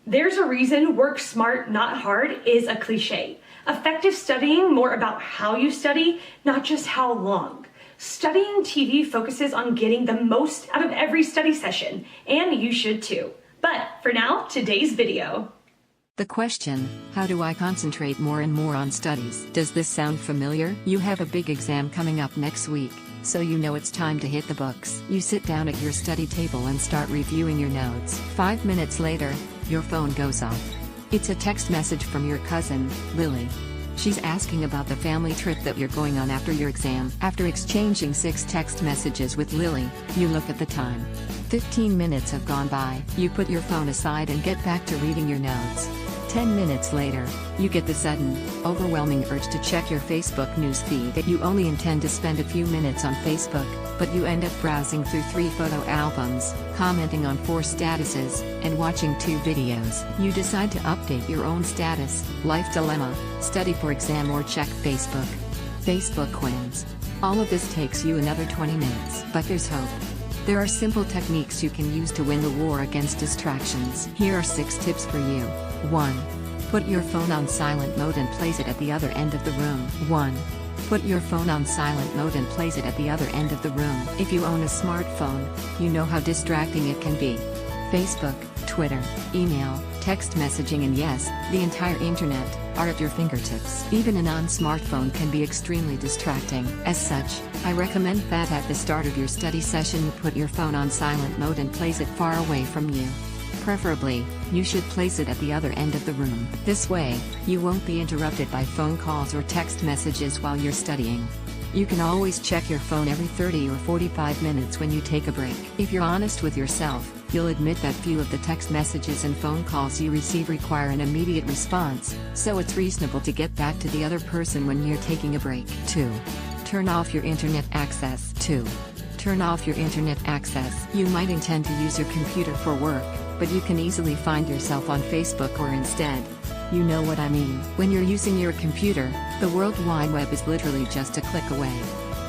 There's a reason work smart, not hard is a cliche. Effective studying more about how you study, not just how long. Studying TV focuses on getting the most out of every study session, and you should too. But for now, today's video. The question, how do I concentrate more and more on studies? Does this sound familiar? You have a big exam coming up next week, so you know it's time to hit the books. You sit down at your study table and start reviewing your notes. 5 minutes later, your phone goes off. It's a text message from your cousin, Lily. She's asking about the family trip that you're going on after your exam. After exchanging 6 text messages with Lily, you look at the time. 15 minutes have gone by. You put your phone aside and get back to reading your notes. 10 minutes later, you get the sudden, overwhelming urge to check your Facebook news feed. You only intend to spend a few minutes on Facebook, but you end up browsing through 3 photo albums, commenting on 4 statuses, and watching 2 videos. You decide to update your own status, life dilemma, study for exam, or check Facebook. Facebook wins. All of this takes you another 20 minutes. But there's hope. There are simple techniques you can use to win the war against distractions. Here are 6 tips for you. 1. Put your phone on silent mode and place it at the other end of the room. 1. Put your phone on silent mode and place it at the other end of the room. If you own a smartphone, you know how distracting it can be. Facebook, Twitter, email, text messaging, and yes, the entire internet are at your fingertips. Even a non-smartphone can be extremely distracting. As such, I recommend that at the start of your study session you put your phone on silent mode and place it far away from you. Preferably, you should place it at the other end of the room. This way, you won't be interrupted by phone calls or text messages while you're studying. You can always check your phone every 30 or 45 minutes when you take a break. If you're honest with yourself, you'll admit that few of the text messages and phone calls you receive require an immediate response, so it's reasonable to get back to the other person when you're taking a break. 2. Turn off your internet access. 2. Turn off your internet access. You might intend to use your computer for work, but you can easily find yourself on Facebook or instead. You know what I mean. When you're using your computer, the World Wide Web is literally just a click away.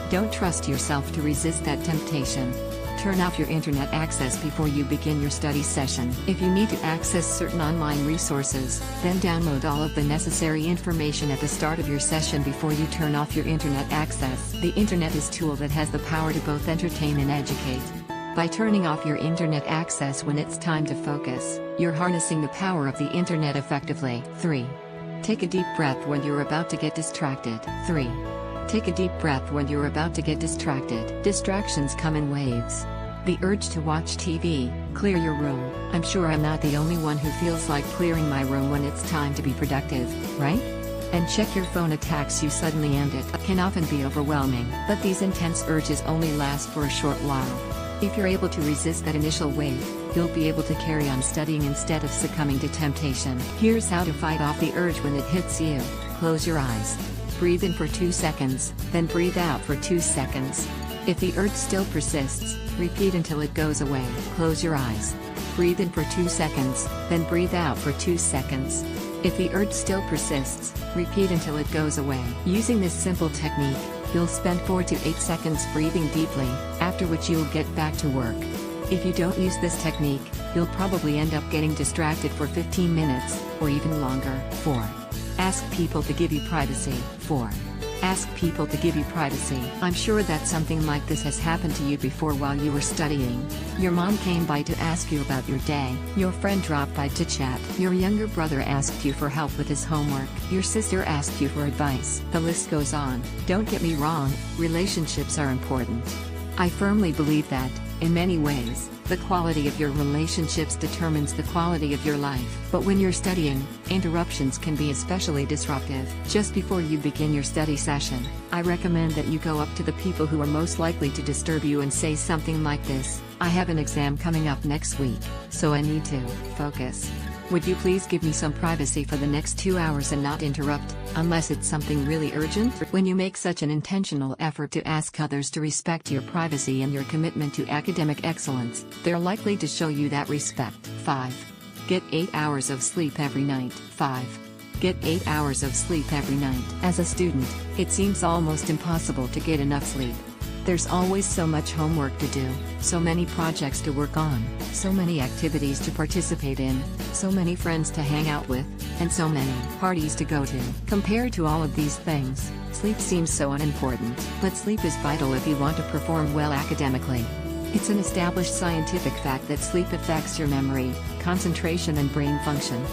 Don't trust yourself to resist that temptation. Turn off your internet access before you begin your study session. If you need to access certain online resources, then download all of the necessary information at the start of your session before you turn off your internet access. The internet is a tool that has the power to both entertain and educate. By turning off your internet access when it's time to focus, you're harnessing the power of the internet effectively. 3. Take a deep breath when you're about to get distracted. 3. Take a deep breath when you're about to get distracted. Distractions come in waves. The urge to watch TV, clear your room. I'm sure I'm not the only one who feels like clearing my room when it's time to be productive, right? And check your phone attacks you suddenly, and it can often be overwhelming. But these intense urges only last for a short while. If you're able to resist that initial wave, you'll be able to carry on studying instead of succumbing to temptation. Here's how to fight off the urge when it hits you. Close your eyes. Breathe in for 2 seconds, then breathe out for 2 seconds. If the urge still persists, repeat until it goes away. Close your eyes. Breathe in for 2 seconds, then breathe out for 2 seconds. If the urge still persists, repeat until it goes away. Using this simple technique, you'll spend 4 to 8 seconds breathing deeply, after which you'll get back to work. If you don't use this technique, you'll probably end up getting distracted for 15 minutes, or even longer. 4. Ask people to give you privacy. 4. Ask people to give you privacy. I'm sure that something like this has happened to you before while you were studying. Your mom came by to ask you about your day. Your friend dropped by to chat. Your younger brother asked you for help with his homework. Your sister asked you for advice. The list goes on. Don't get me wrong, relationships are important. I firmly believe that, in many ways, the quality of your relationships determines the quality of your life. But when you're studying, interruptions can be especially disruptive. Just before you begin your study session, I recommend that you go up to the people who are most likely to disturb you and say something like this: "I have an exam coming up next week, so I need to focus. Would you please give me some privacy for the next 2 hours and not interrupt, unless it's something really urgent?" When you make such an intentional effort to ask others to respect your privacy and your commitment to academic excellence, they're likely to show you that respect. 5. Get 8 hours of sleep every night. 5. Get 8 hours of sleep every night. As a student, it seems almost impossible to get enough sleep. There's always so much homework to do, so many projects to work on, so many activities to participate in, so many friends to hang out with, and so many parties to go to. Compared to all of these things, sleep seems so unimportant. But sleep is vital if you want to perform well academically. It's an established scientific fact that sleep affects your memory, concentration and brain function.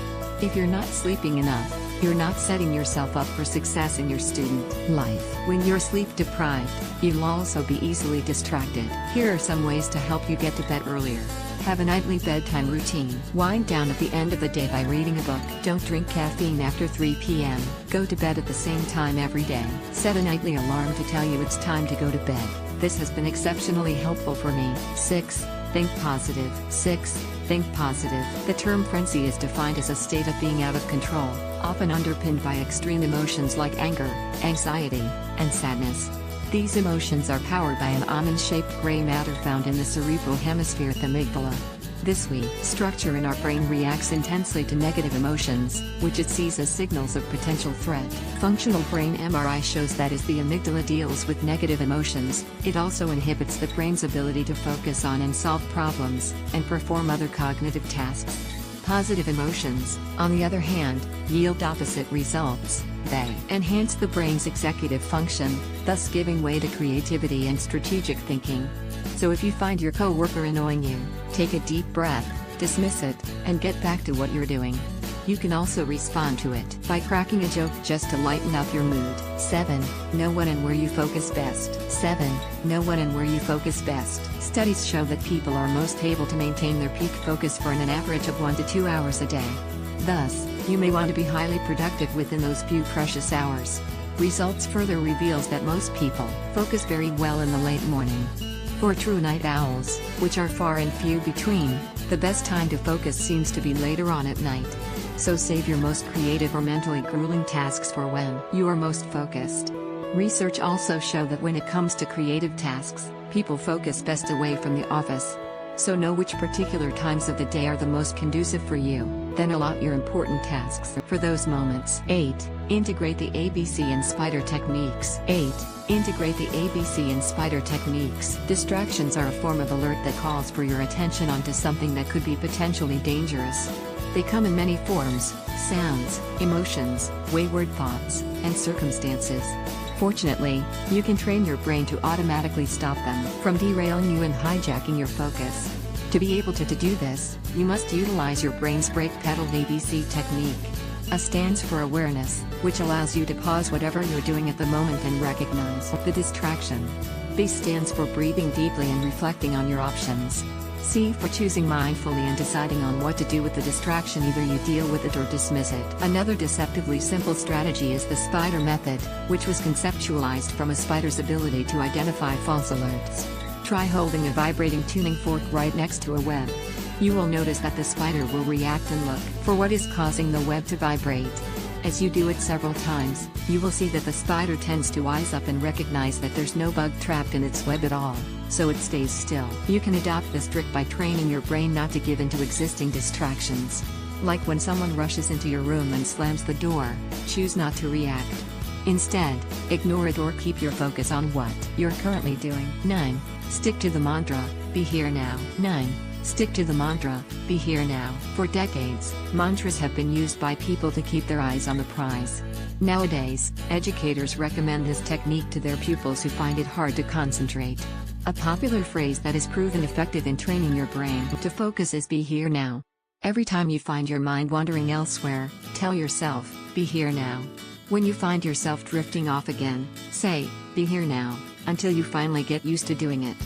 If you're not sleeping enough, you're not setting yourself up for success in your student life. When you're sleep deprived, you'll also be easily distracted. Here are some ways to help you get to bed earlier. Have a nightly bedtime routine. Wind down at the end of the day by reading a book. Don't drink caffeine after 3 p.m. Go to bed at the same time every day. Set a nightly alarm to tell you it's time to go to bed. This has been exceptionally helpful for me. 6. Think positive. 6. Think positive. The term frenzy is defined as a state of being out of control, often underpinned by extreme emotions like anger, anxiety, and sadness. These emotions are powered by an almond-shaped gray matter found in the cerebral hemisphere, the amygdala. This structure in our brain reacts intensely to negative emotions, which it sees as signals of potential threat. Functional brain MRI shows that as the amygdala deals with negative emotions, it also inhibits the brain's ability to focus on and solve problems, and perform other cognitive tasks. Positive emotions, on the other hand, yield opposite results. They enhance the brain's executive function, thus giving way to creativity and strategic thinking. So if you find your coworker annoying you, take a deep breath, dismiss it, and get back to what you're doing. You can also respond to it by cracking a joke just to lighten up your mood. 7. Know when and where you focus best. 7. Know when and where you focus best. Studies show that people are most able to maintain their peak focus for an average of 1 to 2 hours a day. Thus, you may want to be highly productive within those few precious hours. Results further reveals that most people focus very well in the late morning. For true night owls, which are far and few between, the best time to focus seems to be later on at night. So save your most creative or mentally grueling tasks for when you are most focused. Research also show that when it comes to creative tasks, people focus best away from the office. So know which particular times of the day are the most conducive for you, then allot your important tasks for those moments. 8. Integrate the ABC and spider techniques. 8. Integrate the ABC and spider techniques. Distractions are a form of alert that calls for your attention onto something that could be potentially dangerous. They come in many forms: sounds, emotions, wayward thoughts, and circumstances. Fortunately, you can train your brain to automatically stop them from derailing you and hijacking your focus. To be able to do this, you must utilize your brain's brake pedal ABC technique. A stands for awareness, which allows you to pause whatever you're doing at the moment and recognize the distraction. B stands for breathing deeply and reflecting on your options. C for choosing mindfully and deciding on what to do with the distraction. Either you deal with it or dismiss it. Another deceptively simple strategy is the spider method, which was conceptualized from a spider's ability to identify false alerts. Try holding a vibrating tuning fork right next to a web. You will notice that the spider will react and look for what is causing the web to vibrate. As you do it several times, you will see that the spider tends to wise up and recognize that there's no bug trapped in its web at all, so it stays still. You can adopt this trick by training your brain not to give into existing distractions. Like when someone rushes into your room and slams the door, choose not to react. Instead, ignore it or keep your focus on what you're currently doing. 9. Stick to the mantra, be here now. 9. Stick to the mantra, be here now. For decades, mantras have been used by people to keep their eyes on the prize. Nowadays, educators recommend this technique to their pupils who find it hard to concentrate. A popular phrase that has proven effective in training your brain to focus is be here now. Every time you find your mind wandering elsewhere, tell yourself, be here now. When you find yourself drifting off again, say, be here now, until you finally get used to doing it.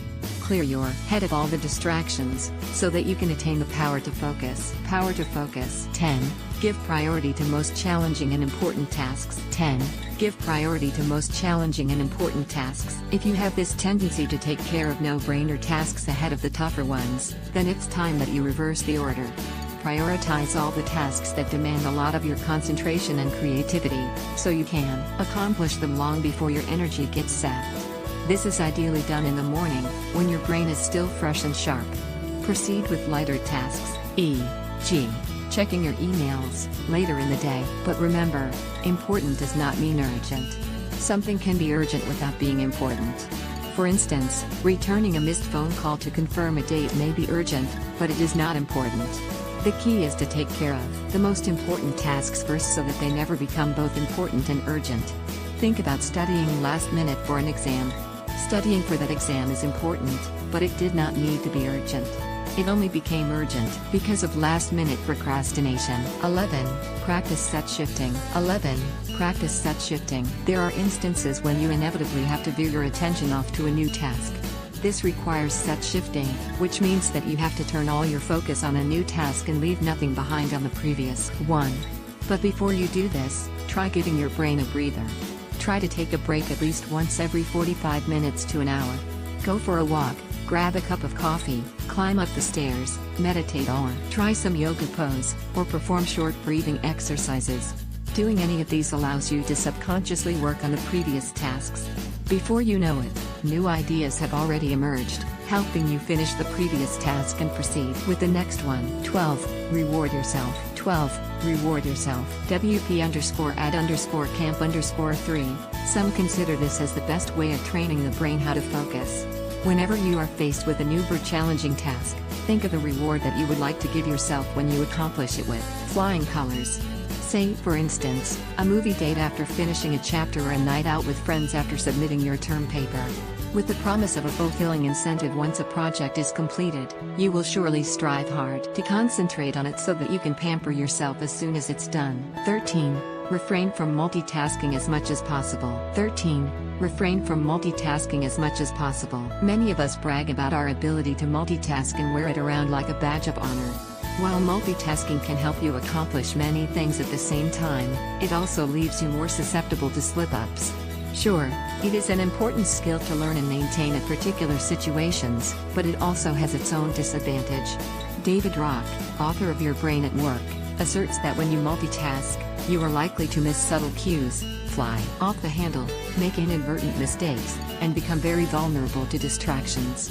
Clear your head of all the distractions, so that you can attain the power to focus. Power to focus. 10. Give priority to most challenging and important tasks. 10. Give priority to most challenging and important tasks. If you have this tendency to take care of no-brainer tasks ahead of the tougher ones, then it's time that you reverse the order. Prioritize all the tasks that demand a lot of your concentration and creativity, so you can accomplish them long before your energy gets sapped. This is ideally done in the morning, when your brain is still fresh and sharp. Proceed with lighter tasks, e.g., checking your emails, later in the day. But remember, important does not mean urgent. Something can be urgent without being important. For instance, returning a missed phone call to confirm a date may be urgent, but it is not important. The key is to take care of the most important tasks first so that they never become both important and urgent. Think about studying last minute for an exam. Studying for that exam is important, but it did not need to be urgent. It only became urgent because of last-minute procrastination. 11. Practice set shifting. 11. Practice set shifting. There are instances when you inevitably have to veer your attention off to a new task. This requires set shifting, which means that you have to turn all your focus on a new task and leave nothing behind on the previous one. But before you do this, try giving your brain a breather. Try to take a break at least once every 45 minutes to an hour. Go for a walk, grab a cup of coffee, climb up the stairs, meditate or try some yoga pose, or perform short breathing exercises. Doing any of these allows you to subconsciously work on the previous tasks. Before you know it, new ideas have already emerged, helping you finish the previous task and proceed with the next one. 12. Reward yourself. 12. Reward yourself. WP_add_camp_3. Some consider this as the best way of training the brain how to focus. Whenever you are faced with a new or challenging task, think of the reward that you would like to give yourself when you accomplish it with flying colors. Say, for instance, a movie date after finishing a chapter or a night out with friends after submitting your term paper. With the promise of a fulfilling incentive once a project is completed, you will surely strive hard to concentrate on it so that you can pamper yourself as soon as it's done. 13. Refrain from multitasking as much as possible. 13. Refrain from multitasking as much as possible. Many of us brag about our ability to multitask and wear it around like a badge of honor. While multitasking can help you accomplish many things at the same time, it also leaves you more susceptible to slip-ups. Sure, it is an important skill to learn and maintain at particular situations, but it also has its own disadvantage. David Rock, author of Your Brain at Work, asserts that when you multitask, you are likely to miss subtle cues, fly off the handle, make inadvertent mistakes, and become very vulnerable to distractions.